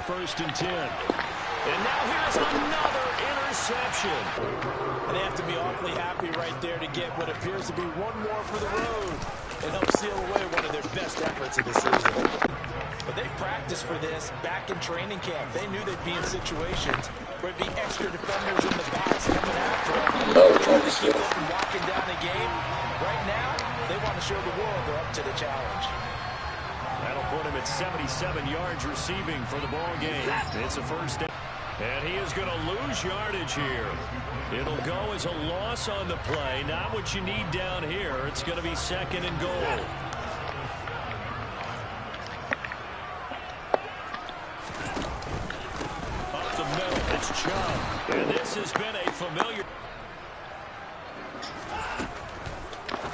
1st and 10. And now here's another interception. And they have to be awfully happy right there to get what appears to be one more for the road and help seal away one of their best efforts of the season. But they practiced for this back in training camp. They knew they'd be in situations where it'd be extra defenders in the box coming after them, trying to keep them from walking down the game. Right now, they want to show the world they're up to the challenge. That'll put him at 77 yards receiving for the ball game. It's a first down. And he is going to lose yardage here. It'll go as a loss on the play. Not what you need down here. It's going to be 2nd and goal. Up the middle, it's Chubb. And this has been a familiar...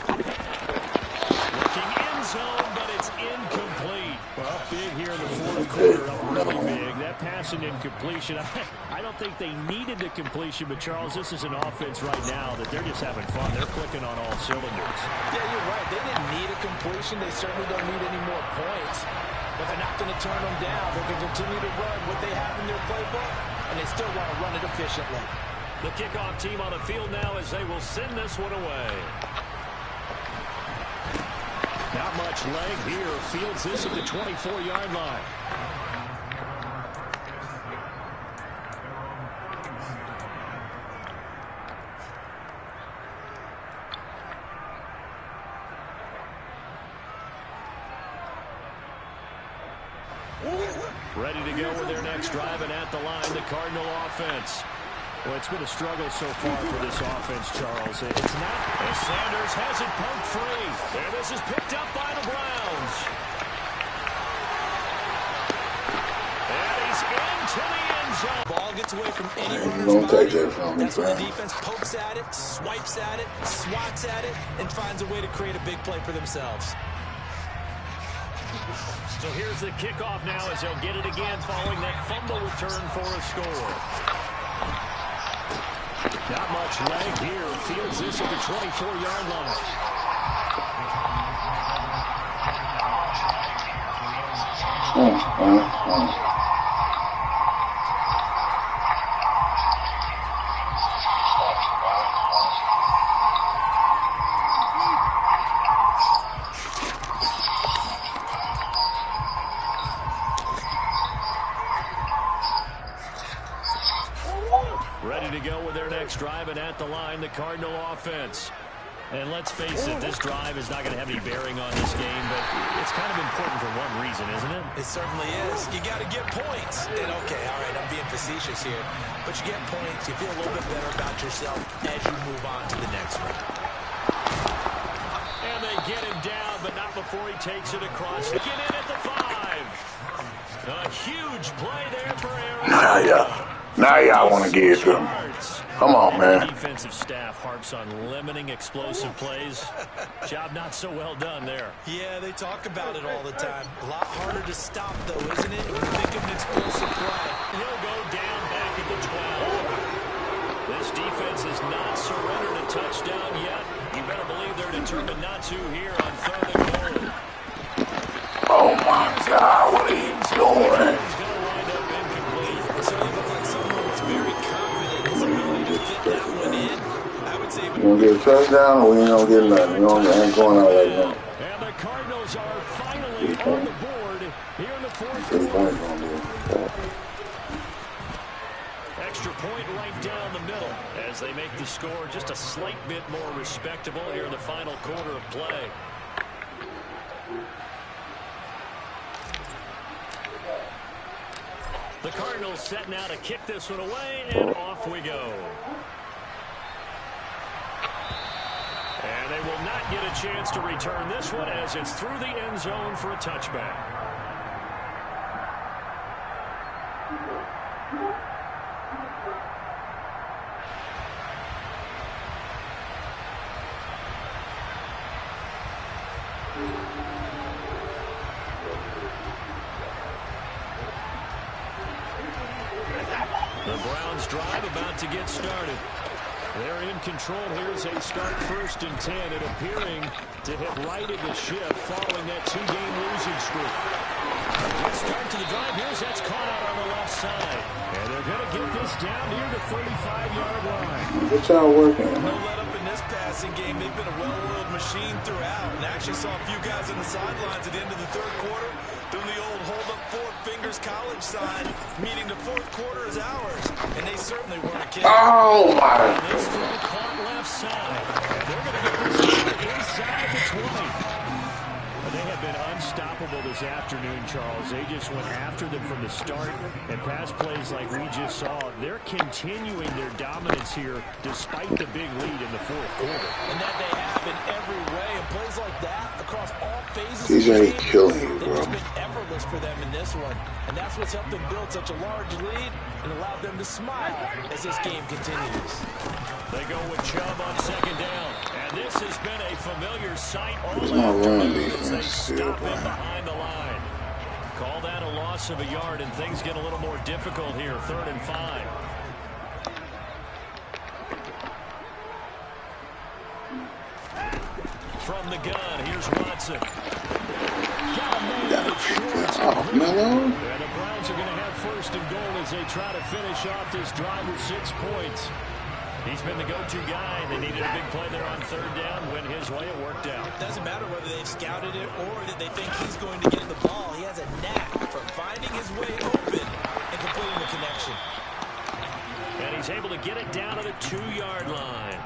Looking end zone, but it's incomplete. Well, big here in the 4th quarter. Really big. That passing incompletion. I don't think they needed the completion, but Charles, this is an offense right now that they're just having fun. They're clicking on all cylinders. Yeah, you're right. They didn't need a completion. They certainly don't need any more points. But they're not going to turn them down. They can continue to run what they have in their playbook, and they still want to run it efficiently. The kickoff team on the field now as they will send this one away. Not much leg here. Fields this at the 24-yard line. Ready to go with their next drive, and at the line, the Cardinal offense. Well, it's been a struggle so far for this offense, Charles. It's not. And Sanders has it pumped free. And this is picked up by the Browns. And he's into the end zone. Ball gets away from any runner's body. That's when the defense pokes at it, swipes at it, swats at it, and finds a way to create a big play for themselves. So here's the kickoff now as they'll get it again following that fumble return for a score. Not much leg here. Fields this at the 24-yard line. Ready to go with their next drive, and at the line, the Cardinal offense. And let's face it, this drive is not going to have any bearing on this game, but it's kind of important for one reason, isn't it? It certainly is. You got to get points. And okay, all right, I'm being facetious here, but you get points, you feel a little bit better about yourself as you move on to the next one. And they get him down, but not before he takes it across. Get in at the 5. A huge play there for Aaron. Now y'all want to get it to him. Come on, man. The defensive staff harps on limiting explosive plays. Job not so well done there. Yeah, they talk about it all the time. A lot harder to stop, though, isn't it? When you think of an explosive play. He'll go down back at the 12. This defense has not surrendered a touchdown yet. You better believe they're determined not to here on 3rd and goal. Oh, my God. What are you doing? He's going to wind up incomplete. So he looked like someone was very confident in his ability to fit that one in. I would say... You gonna get a touchdown or we ain't gonna get nothing? You ain't going out like that. And the Cardinals are finally on the board here in the 4th quarter. Extra point right down the middle as they make the score just a slight bit more respectable here in the final quarter of play. The Cardinals set now to kick this one away, and off we go. And they will not get a chance to return this one as it's through the end zone for a touchback. The Browns drive about to get started. They're in control here as they start 1st and 10 and appearing to have righted the ship following that 2-game losing streak. Good start to the drive here as that's caught out on the side. And they're going to get this down near the 35-yard line. What y'all working No on? let up in this passing game. They've been a well-oiled machine throughout. And actually saw a few guys on the sidelines at the end of the third quarter doing the old hold up four fingers college sign, meaning the fourth quarter is ours. And they certainly weren't kidding. Oh my! This throw caught left side. And they're going to get this down inside the 20. They have been unstoppable this afternoon, Charles. They just went after them from the start, and pass plays like we just saw. They're continuing their dominance here despite the big lead in the fourth quarter. And that they have in every way. And plays like that across all phases He's of the ain't game, killing you, they've bro. just been effortless for them in this one. And that's what's helped them build such a large lead and allowed them to smile as this game continues. They go with Chubb on second down. And this has been a familiar sight all It's not run afternoon as they defense still, stop bro. him behind the line. Call that a loss of a yard, and things get a little more difficult here, 3rd and 5. From the gun, here's Watson. Got a man Gotta that's pick short. that off, Mello. And the Browns are going to have 1st and goal as they try to finish off this drive with 6 points. He's been the go-to guy. They needed a big play there on 3rd down. Went his way. It worked out. Doesn't matter whether they've scouted it or that they think he's going to get the ball. He has a knack for finding his way open and completing the connection. And he's able to get it down to the 2-yard line.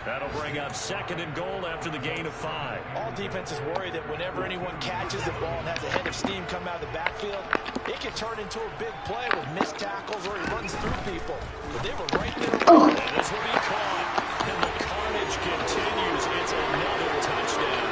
That'll bring up 2nd and goal after the gain of 5. All defenses worry that whenever anyone catches the ball and has a head of steam come out of the backfield, it can turn into a big play with missed tackles or he runs through people. But they were right there. And this will be caught. And the carnage continues. It's another touchdown.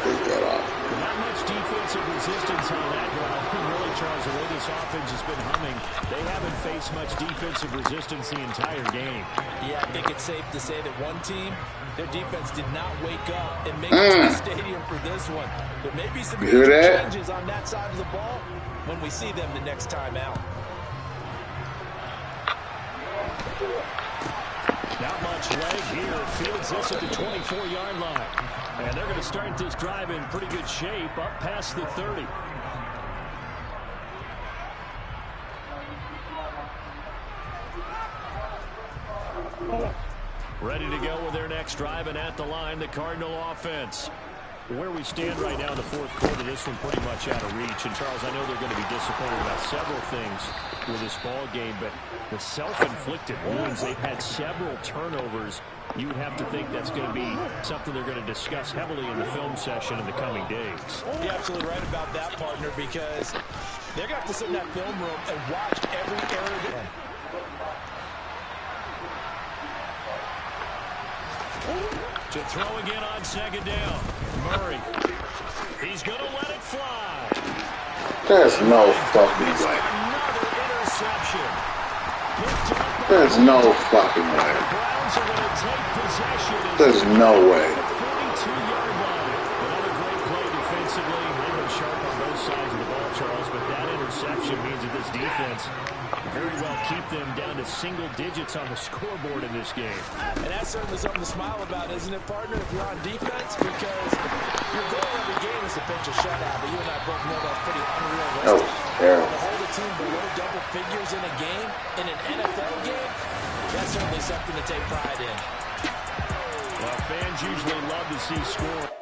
Pick that off. Not much defensive resistance on that drive. Really, Charles, the way this offense has been humming, they haven't faced much defensive resistance the entire game. Yeah, I think it's safe to say that one team, their defense did not wake up and make it to the stadium for this one. There may be some You hear major that? changes on that side of the ball when we see them the next time out. Not much leg here. Fields this at the 24-yard line. And they're going to start this drive in pretty good shape up past the 30. Ready to go with their next drive, and at the line, the Cardinal offense. Where we stand right now in the fourth quarter, this one pretty much out of reach. And, Charles, I know they're going to be disappointed about several things with this ball game, but the self-inflicted wounds, they've had several turnovers. You would have to think that's going to be something they're going to discuss heavily in the film session in the coming days. You're absolutely right about that, partner, because they're going to have to sit in that film room and watch every error. To throw again on second down. Murray. He's going to let it fly. There's no fucking way. Another interception. There's no fucking way. Browns are going to take possession. There's no way. 42-yard line. Another great play defensively. They've been sharp on both sides of the ball, Charles, but that interception means that this defense very well keep them down to single digits on the scoreboard in this game. And that's certainly something to smile about, isn't it, partner, if you're on defense? Because your goal every game is to pinch a shutout, but you and I both know that's pretty unrealistic. Oh, terrible. To hold a team below double figures in a game, in an NFL game, that's certainly something to take pride in. Well, fans usually love to see scoring.